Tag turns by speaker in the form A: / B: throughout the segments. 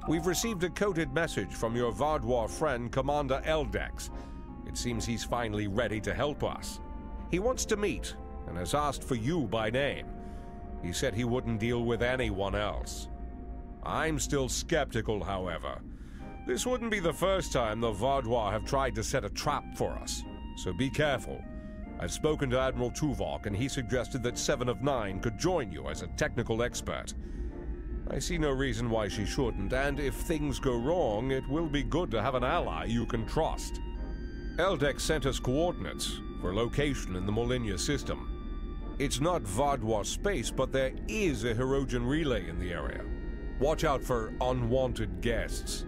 A: We've received a coded message from your Vardwar friend, Commander Eldex. It seems he's finally ready to help us. He wants to meet, and has asked for you by name. He said he wouldn't deal with anyone else. I'm still skeptical, however. This wouldn't be the first time the Vardwar have tried to set a trap for us, so be careful. I've spoken to Admiral Tuvok, and he suggested that 7 of 9 could join you as a technical expert. I see no reason why she shouldn't, and if things go wrong, it will be good to have an ally you can trust. Eldex sent us coordinates for location in the Molinia system. It's not Vardwar space, but there is a Hirogen relay in the area. Watch out for unwanted guests.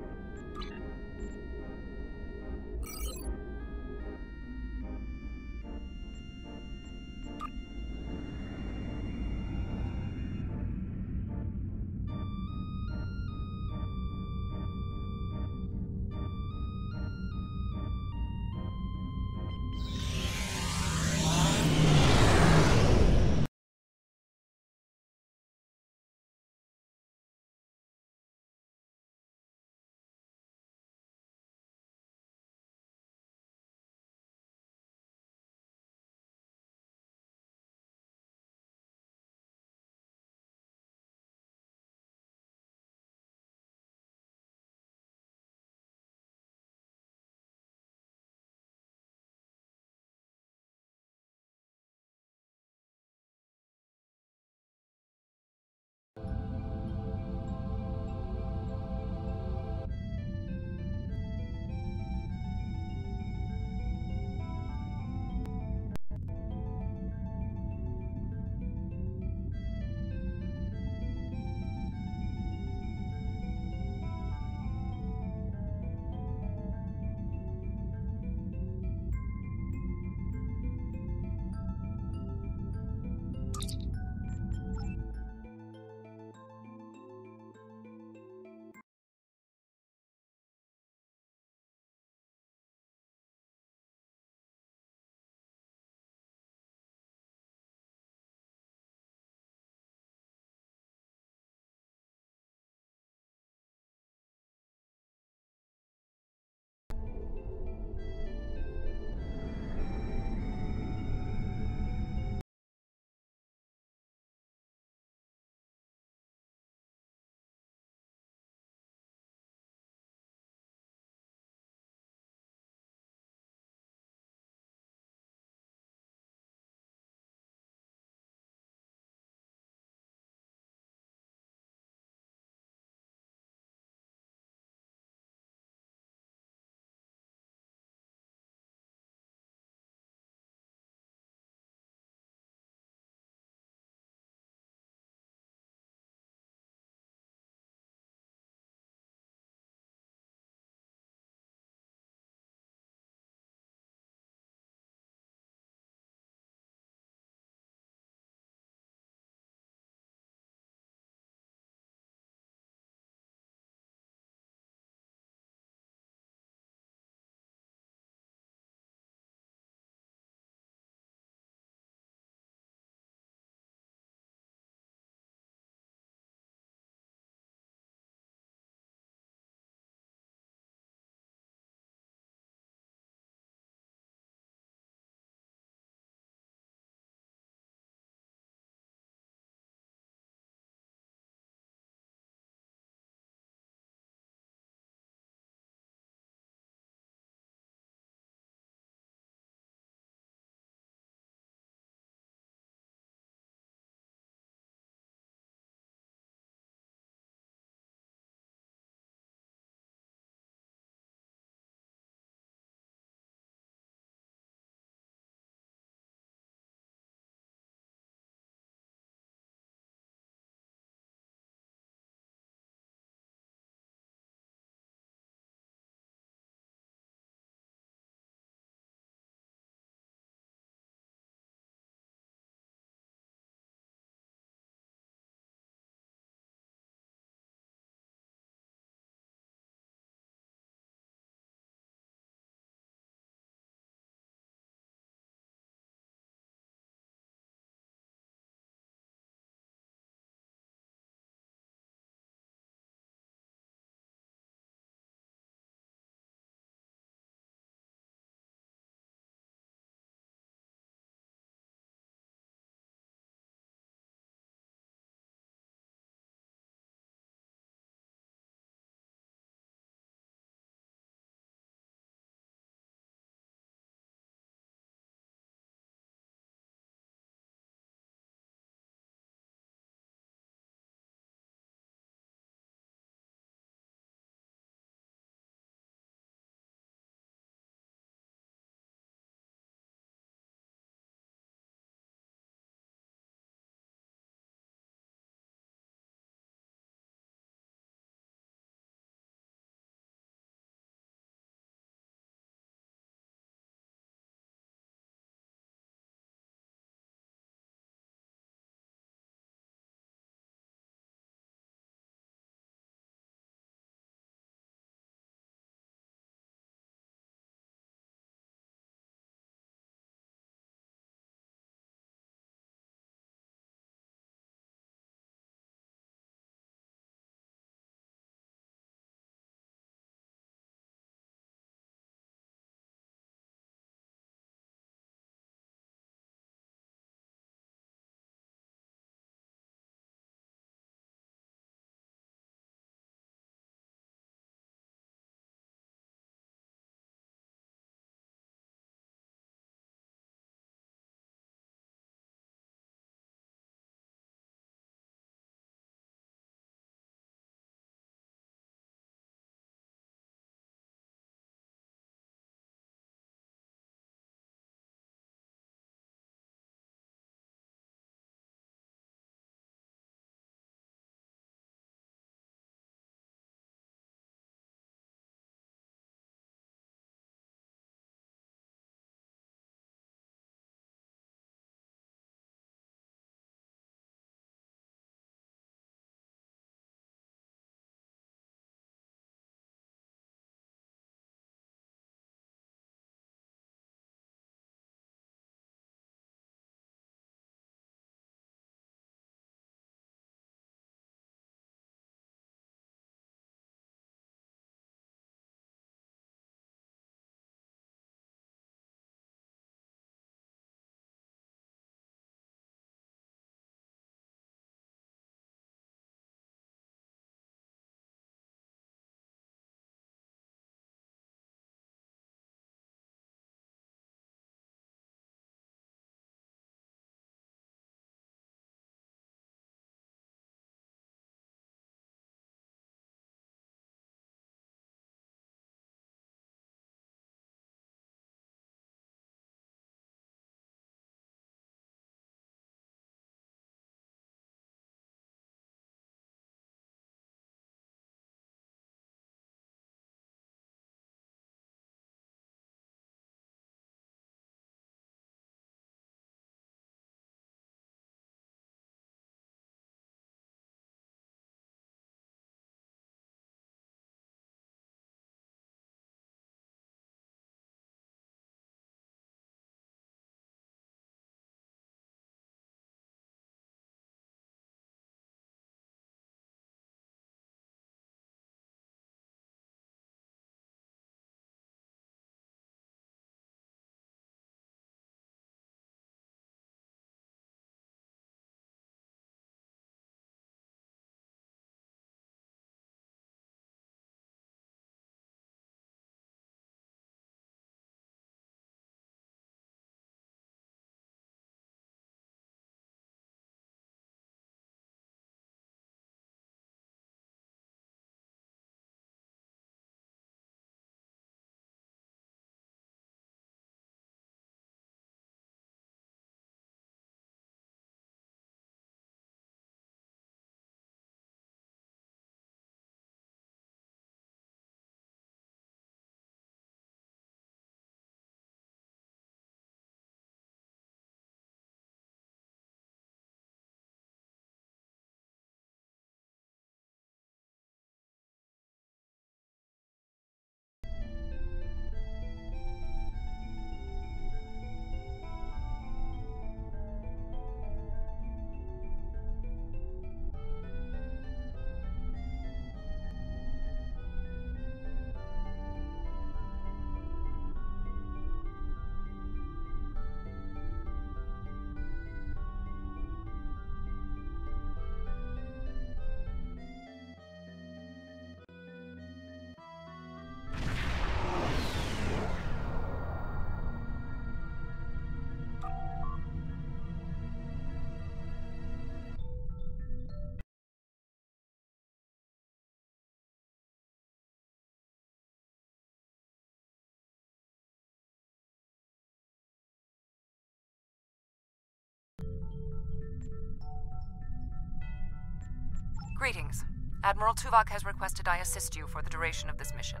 B: Greetings. Admiral Tuvok has requested I assist you for the duration of this mission.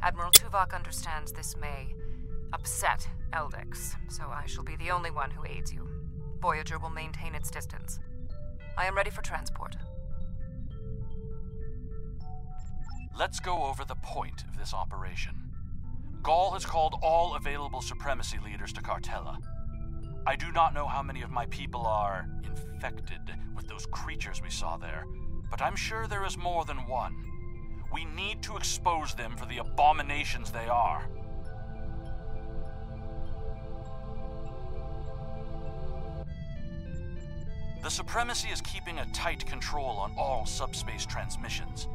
B: Admiral Tuvok understands this may upset Eldex, so I shall be the only one who aids you. Voyager will maintain its distance. I am ready for transport.
C: Let's go over the point of this operation. Ghaul has called all available supremacy leaders to Cartella. I do not know how many of my people are infected with those creatures we saw there, but I'm sure there is more than one. We need to expose them for the abominations they are. The Supremacy is keeping a tight control on all subspace transmissions.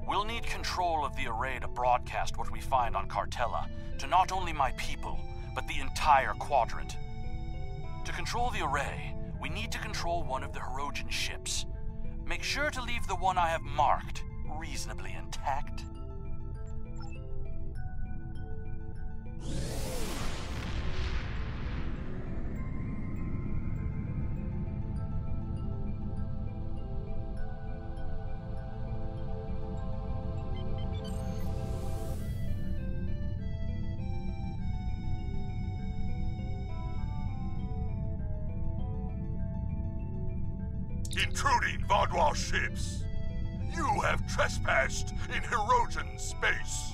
C: We'll need control of the array to broadcast what we find on Cartella to not only my people, but the entire Quadrant. To control the array, we need to control one of the Hirogen ships. Make sure to leave the one I have marked reasonably intact.
D: Intruding Vaudois ships! You have trespassed in Hirogen space!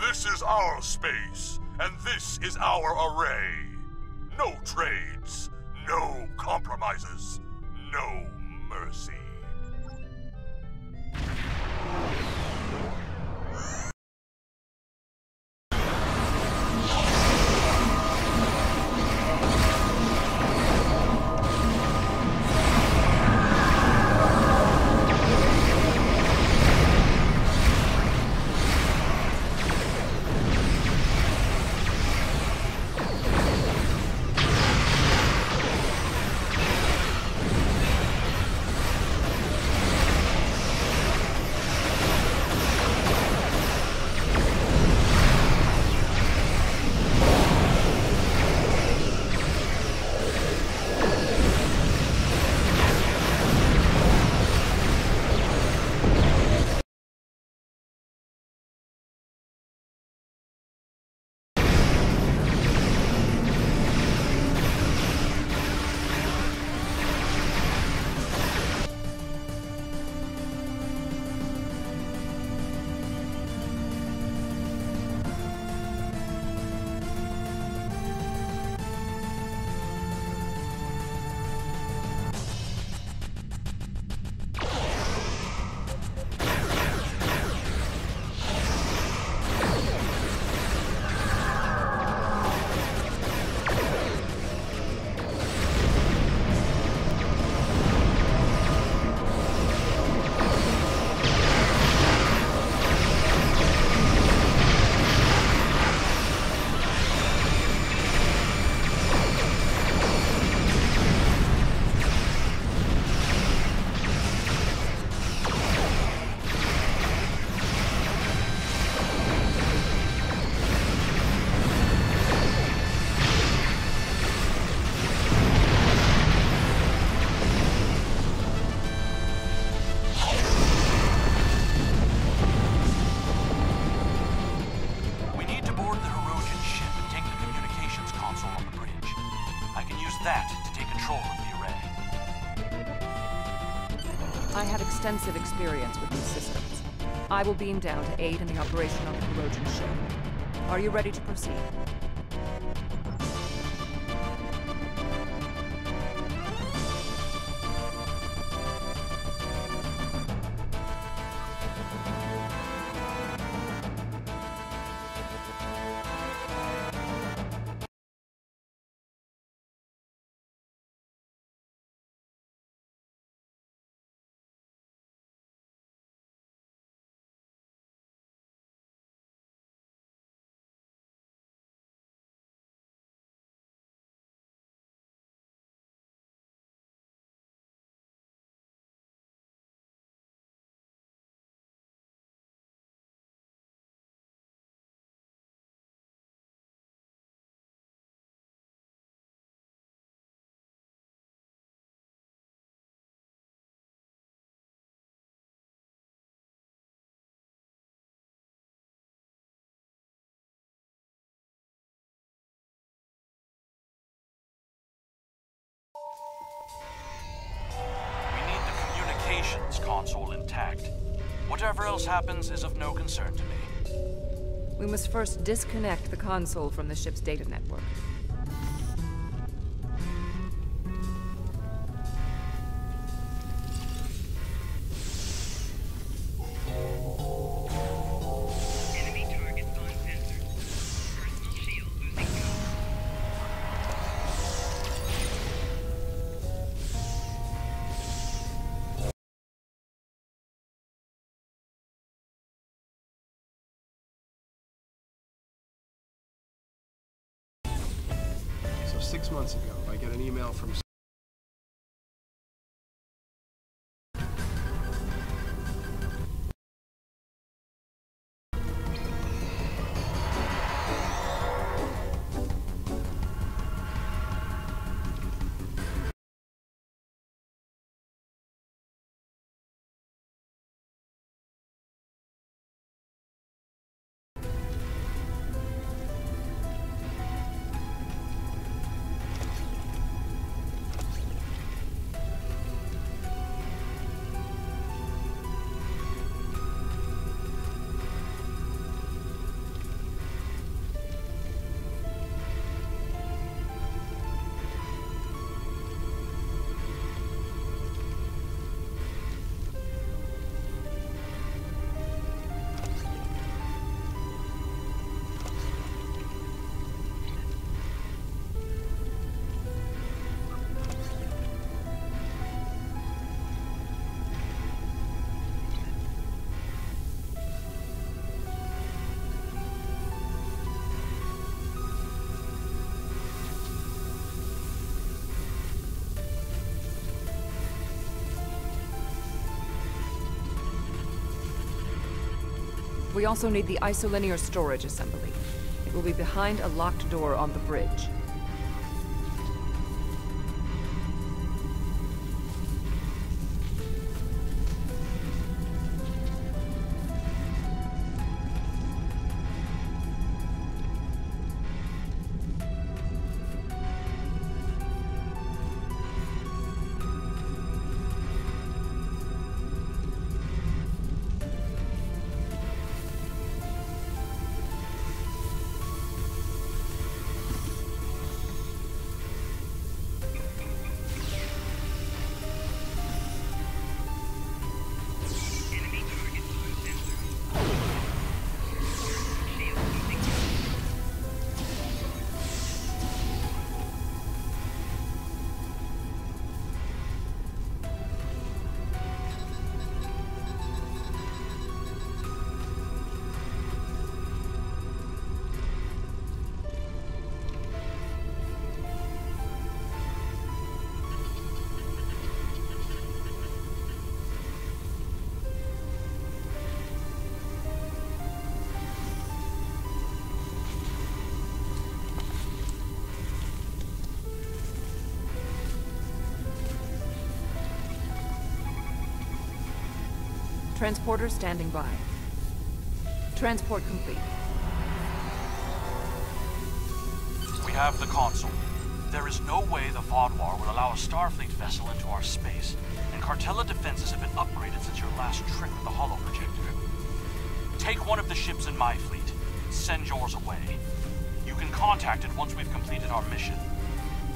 D: This is our space, and this is our array. No trades, no compromises, no mercy.
B: I have extensive experience with these systems. I will beam down to aid in the operation on the Hirogen ship. Are you ready to proceed?
C: transmissions console intact. Whatever else happens is of no concern to me.
B: We must first disconnect the console from the ship's data network.
E: Enemy targets on sensor. Personal shield losing power.
F: So 6 months ago, I get an email from
B: We also need the isolinear storage assembly. It will be behind a locked door on the bridge.
E: Enemy targets on sensor. Shield losing power.
B: Transporter standing by. Transport complete.
C: We have the console. There is no way the Vaudouar will allow a Starfleet vessel into our space, and Cartella defenses have been upgraded since your last trip with the holo projector. Take one of the ships in my fleet. Send yours away. You can contact it once we've completed our mission.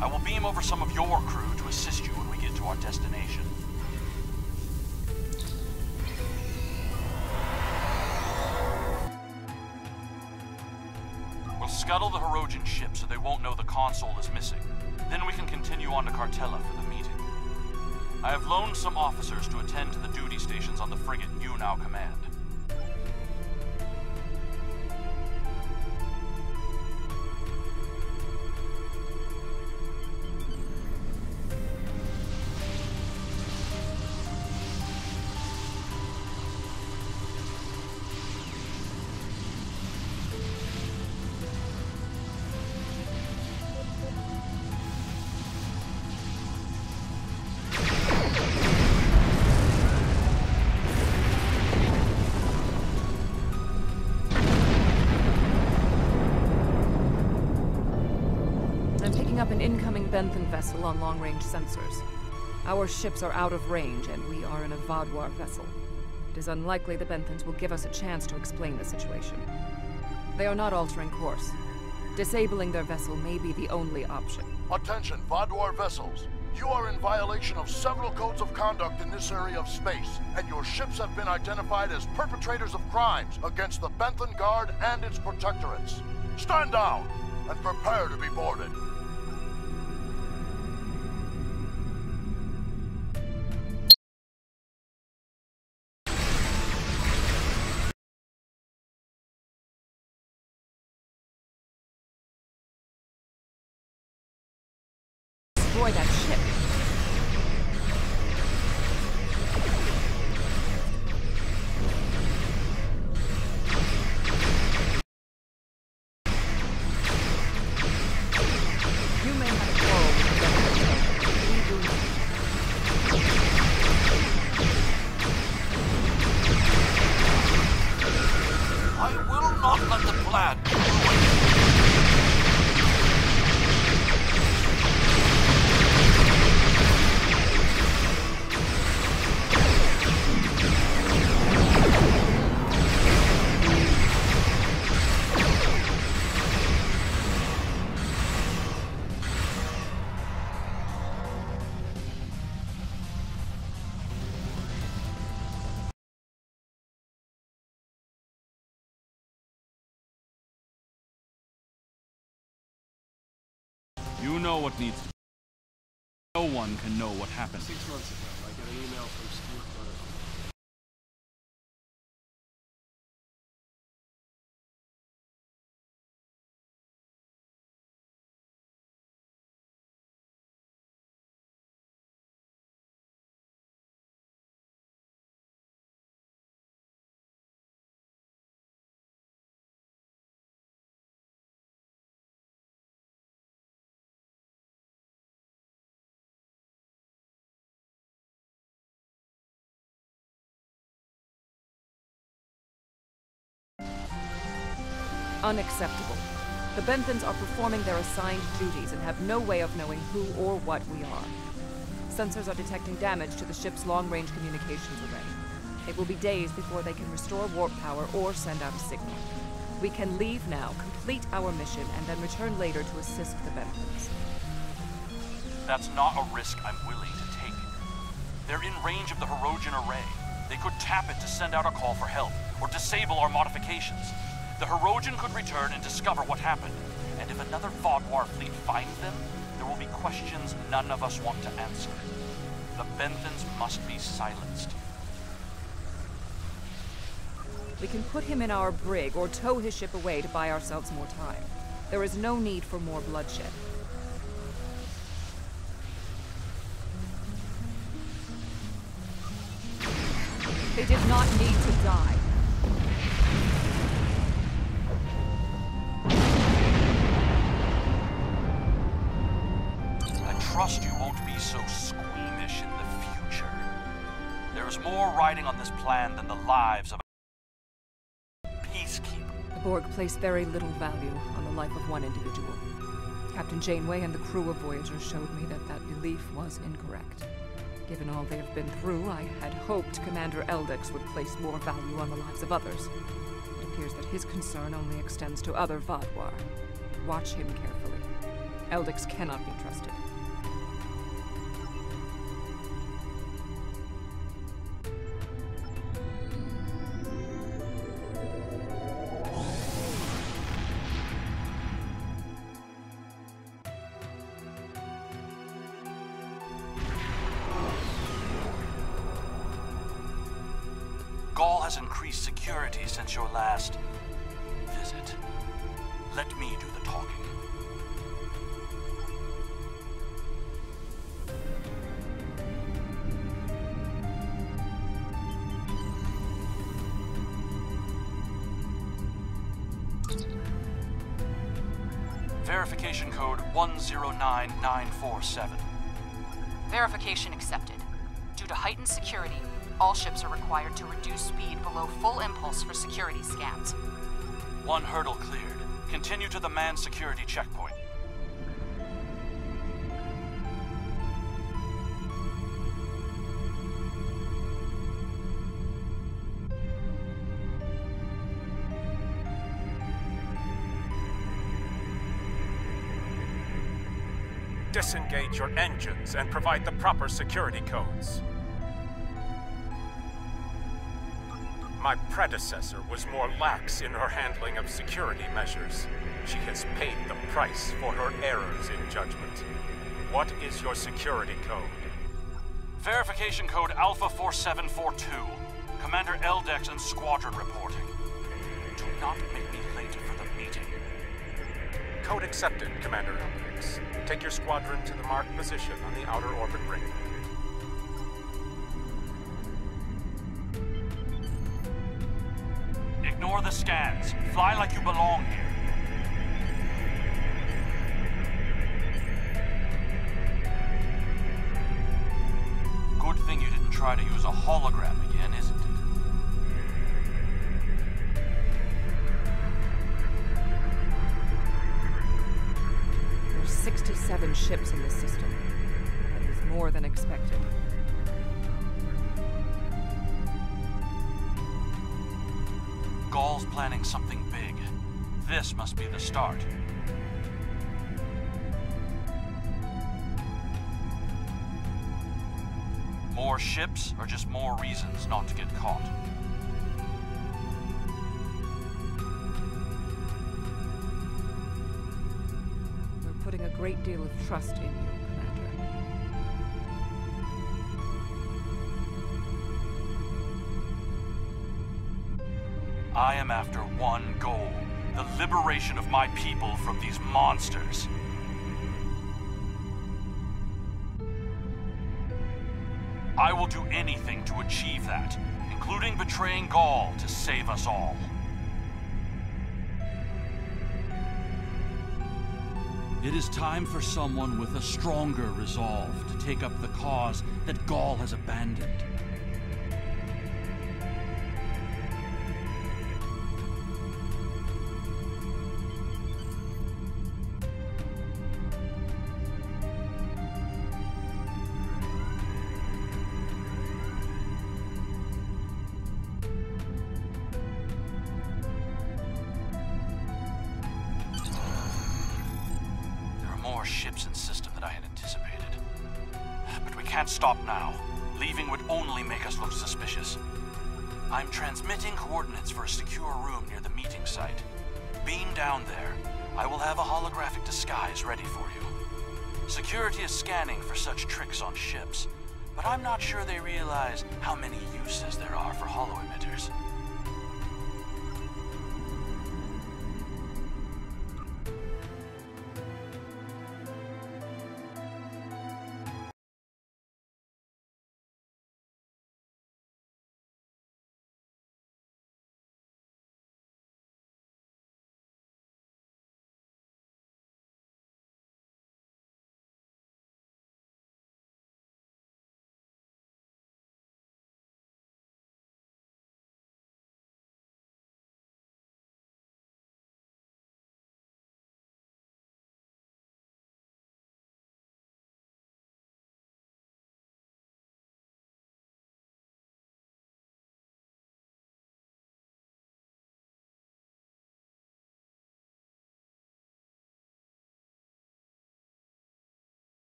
C: I will beam over some of your crew to assist you when we get to our destination. We'll scuttle the Hirogen ship so they won't know the console is missing. Then we can continue on to Cartella for the meeting. I have loaned some officers to attend to the duty stations on the frigate you now command.
B: I'm picking up an incoming Benthen vessel on long-range sensors. Our ships are out of range, and we are in a Vaadwaur vessel. It is unlikely the Benthans will give us a chance to explain the situation. They are not altering course. Disabling their vessel may be the only option.
G: Attention, Vaadwaur vessels. You are in violation of several codes of conduct in this area of space, and your ships have been identified as perpetrators of crimes against the Benthan Guard and its protectorates. Stand down and prepare to be boarded.
B: Destroy that ship. You may have a quarrel with the Benthans. We do not.
C: I will not let the plan be ruined.
H: You know what needs to be. No one can know what happened.
F: 6 months ago, I got an email from STO. Quadrant.
B: Unacceptable. The Benthans are performing their assigned duties and have no way of knowing who or what we are. Sensors are detecting damage to the ship's long-range communications array. It will be days before they can restore warp power or send out a signal. We can leave now, complete our mission, and then return later to assist the Benthans.
C: That's not a risk I'm willing to take. They're in range of the Hirogen array. They could tap it to send out a call for help, or disable our modifications. The Hirogen could return and discover what happened. And if another Vaadwaur fleet finds them, there will be questions none of us want to answer. The Benthans must be silenced.
B: We can put him in our brig or tow his ship away to buy ourselves more time. There is no need for more bloodshed. They did not need to die.
C: I trust you won't be so squeamish in the future. There is more riding on this plan than the lives of a peacekeeper.
B: The Borg place very little value on the life of one individual. Captain Janeway and the crew of Voyager showed me that that belief was incorrect. Given all they have been through, I had hoped Commander Eldex would place more value on the lives of others. It appears that his concern only extends to other Vaadwaur. Watch him carefully. Eldex cannot be trusted.
C: Gaul has increased security since your last visit. Let me do the talking. Verification code 109947.
I: Verification accepted. Due to heightened security, all ships are required to reduce speed below full impulse for security scans.
C: One hurdle cleared. Continue to the manned security checkpoint.
J: disengage your engines and provide the proper security codes. My predecessor was more lax in her handling of security measures. She has paid the price for her errors in judgment. What is your security code?
C: Verification code Alpha 4742. Commander Eldex and Squadron reporting. Do not make me late for the meeting.
J: Code accepted, Commander Eldex. Take your squadron to the marked position on the outer orbit ring.
C: Ignore the scans. Fly like you belong here. Good thing you didn't try to use a hologram again, isn't it?
B: There's 67 ships in this system. That is more than expected.
C: Gaul's planning something big. This must be the start. More ships, or just more reasons not to get caught?
B: We're putting a great deal of trust in you, Commander.
C: I am after one goal. The liberation of my people from these monsters. I will do anything to achieve that, including betraying Gaul to save us all. It is time for someone with a stronger resolve to take up the cause that Gaul has abandoned. Ships and system that I had anticipated. But we can't stop now. Leaving would only make us look suspicious. I'm transmitting coordinates for a secure room near the meeting site. Beam down there. I will have a holographic disguise ready for you. Security is scanning for such tricks on ships, but I'm not sure they realize how many uses there are for holo emitters.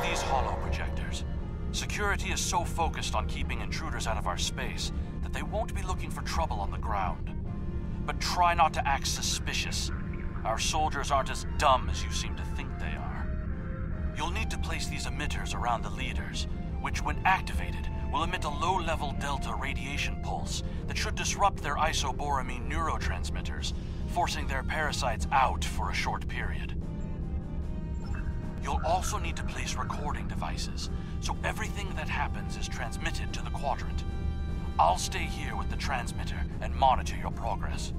C: These holo projectors. Security is so focused on keeping intruders out of our space that they won't be looking for trouble on the ground. But try not to act suspicious. Our soldiers aren't as dumb as you seem to think they are. You'll need to place these emitters around the leaders, which when activated will emit a low-level delta radiation pulse that should disrupt their isoboramine neurotransmitters, forcing their parasites out for a short period. You'll also need to place recording devices, so everything that happens is transmitted to the Quadrant. I'll stay here with the transmitter and monitor your progress.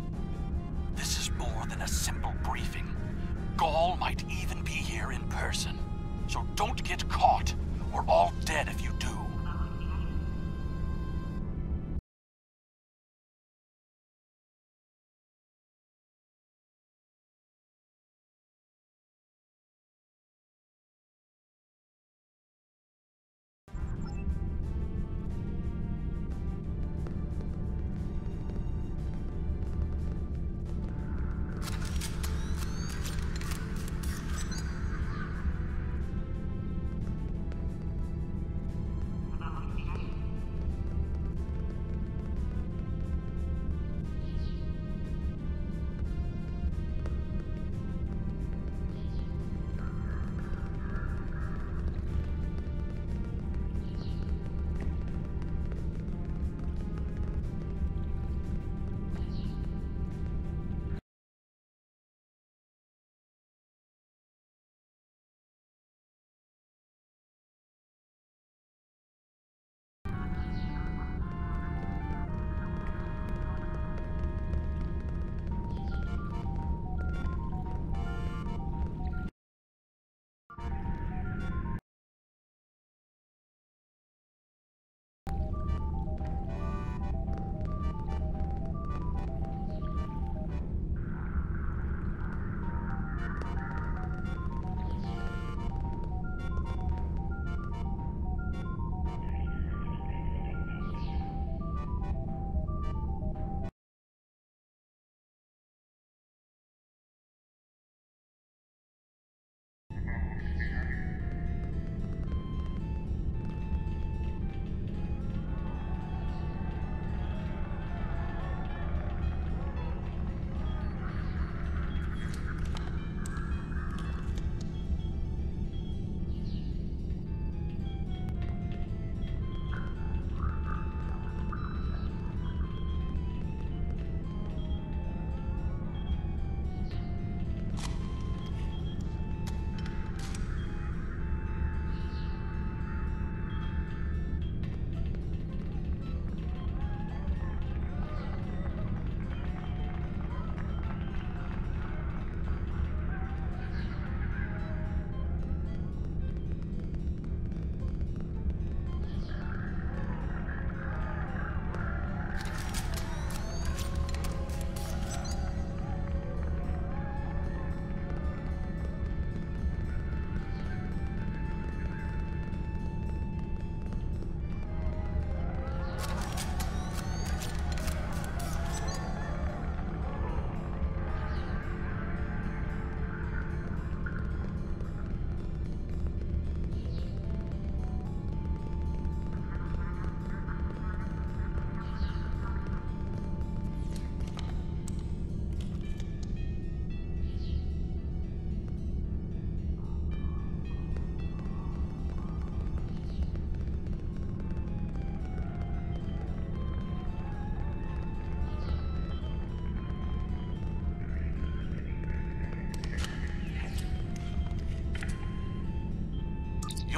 C: This is more than a simple briefing. Gaul might even be here in person, so don't get caught. We're all dead if you do.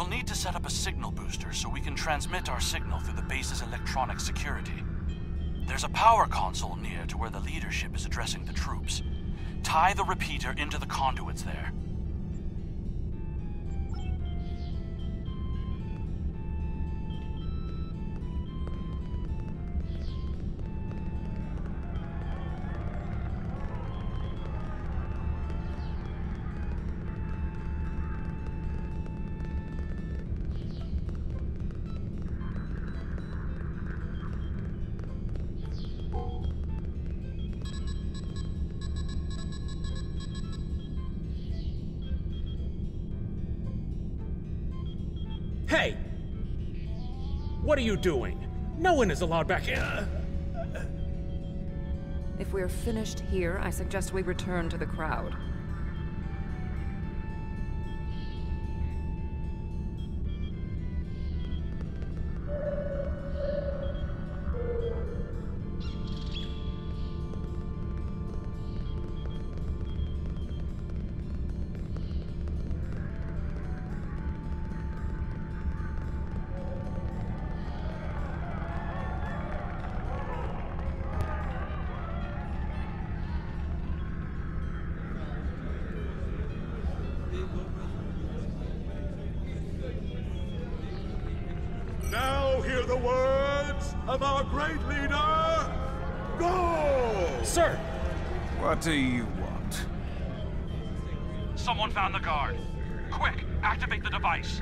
C: You'll need to set up a signal booster so we can transmit our signal through the base's electronic security. There's a power console near to where the leadership is addressing the troops. Tie the repeater into the conduits there.
K: Hey! What are you doing? No one is allowed back here.
B: If we're finished here, I suggest we return to the crowd.
D: Now hear the words of our great leader, go!
K: Sir!
L: What do you want?
C: Someone found the guard. Quick, activate the device.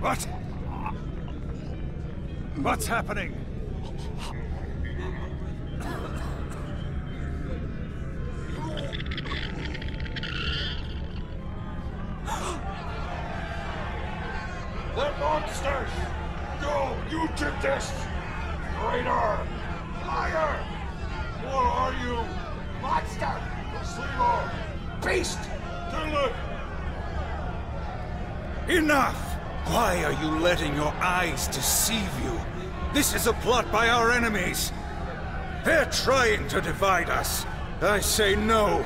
L: What? What's happening?
D: They're monsters! Go, you did this! Traitor! Liar! What are you? Monster! Sleeper! Beast! Kill it!
L: Enough! Why are you letting your eyes deceive you? This is a plot by our enemies. They're trying to divide us. I say no.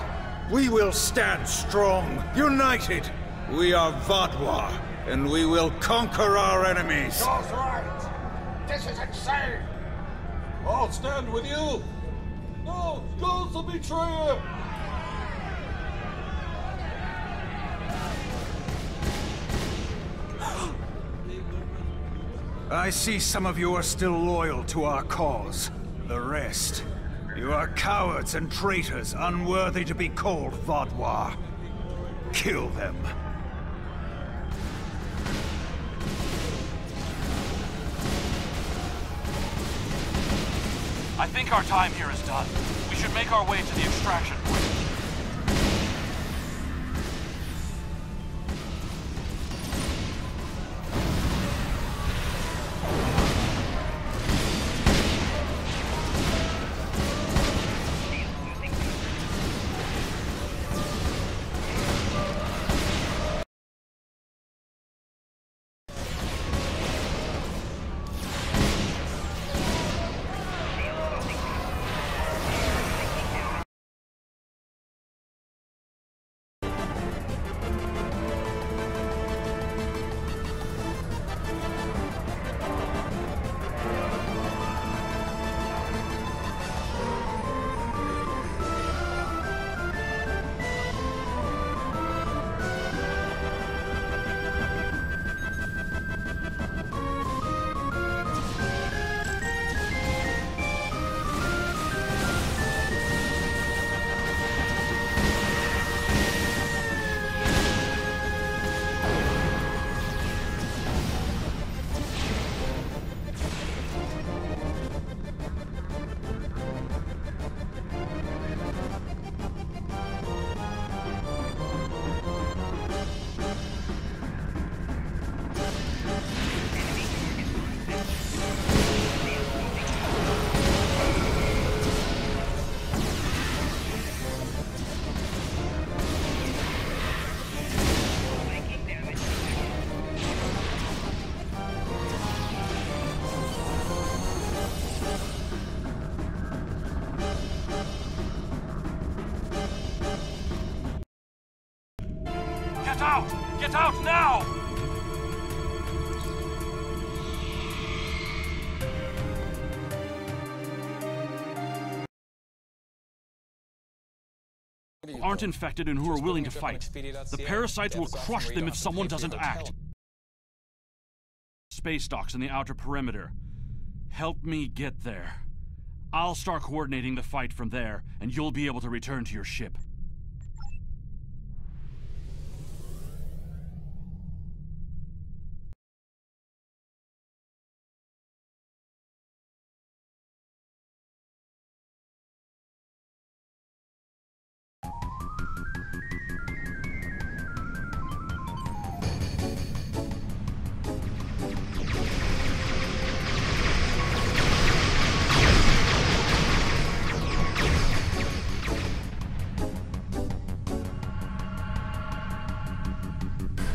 L: We will stand strong, united. We are Vodwa, and we will conquer our enemies.
D: Joe's right! This is insane! I'll stand with you! No! Joe's the betrayer!
L: I see some of you are still loyal to our cause. The rest, you are cowards and traitors unworthy to be called Vodwa. Kill them.
C: I think our time here is done. We should make our way to the extraction point. Get out! Get out now! Aren't infected and who are willing to fight. The parasites will crush them if someone doesn't act. Space docks in the outer perimeter. Help me get there. I'll start coordinating the fight from there, and you'll be able to return to your ship.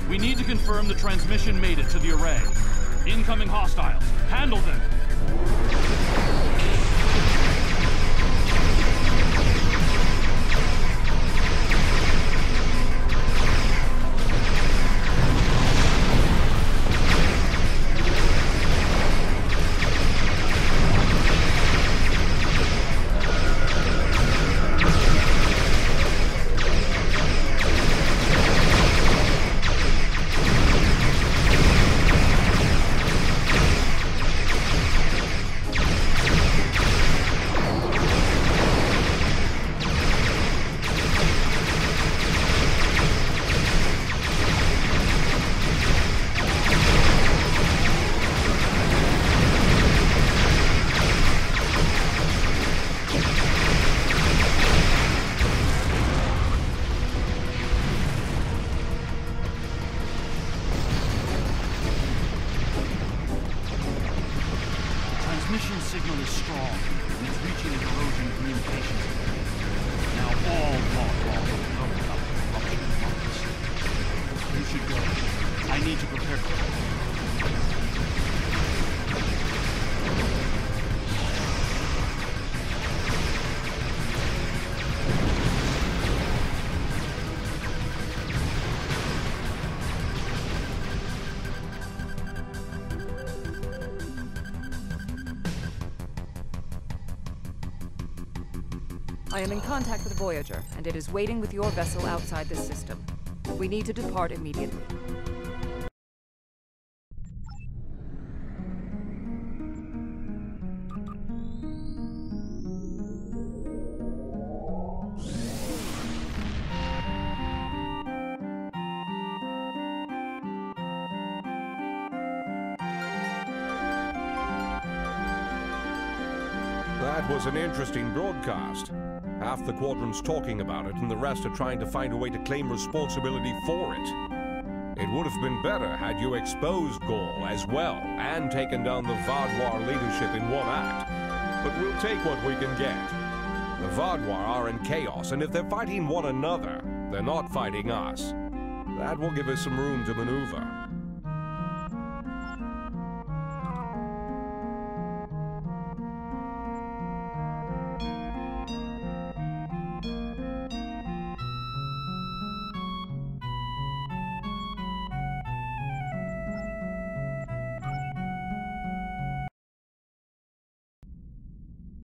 C: We need to confirm the transmission made it to the array. Incoming hostiles. Handle them! Transmission signal is strong, and it's reaching an erosion communications area. Now all Vaadwaur will know about the corruption of markets. You should go. I need to prepare for it.
B: I am in contact with Voyager, and it is waiting with your vessel outside this system. We need to depart immediately.
A: That was an interesting broadcast. Half the Quadrant's talking about it, and the rest are trying to find a way to claim responsibility for it. It would have been better had you exposed Gaul as well, and taken down the Vaadwaur leadership in one act. But we'll take what we can get. The Vaadwaur are in chaos, and if they're fighting one another, they're not fighting us. That will give us some room to maneuver.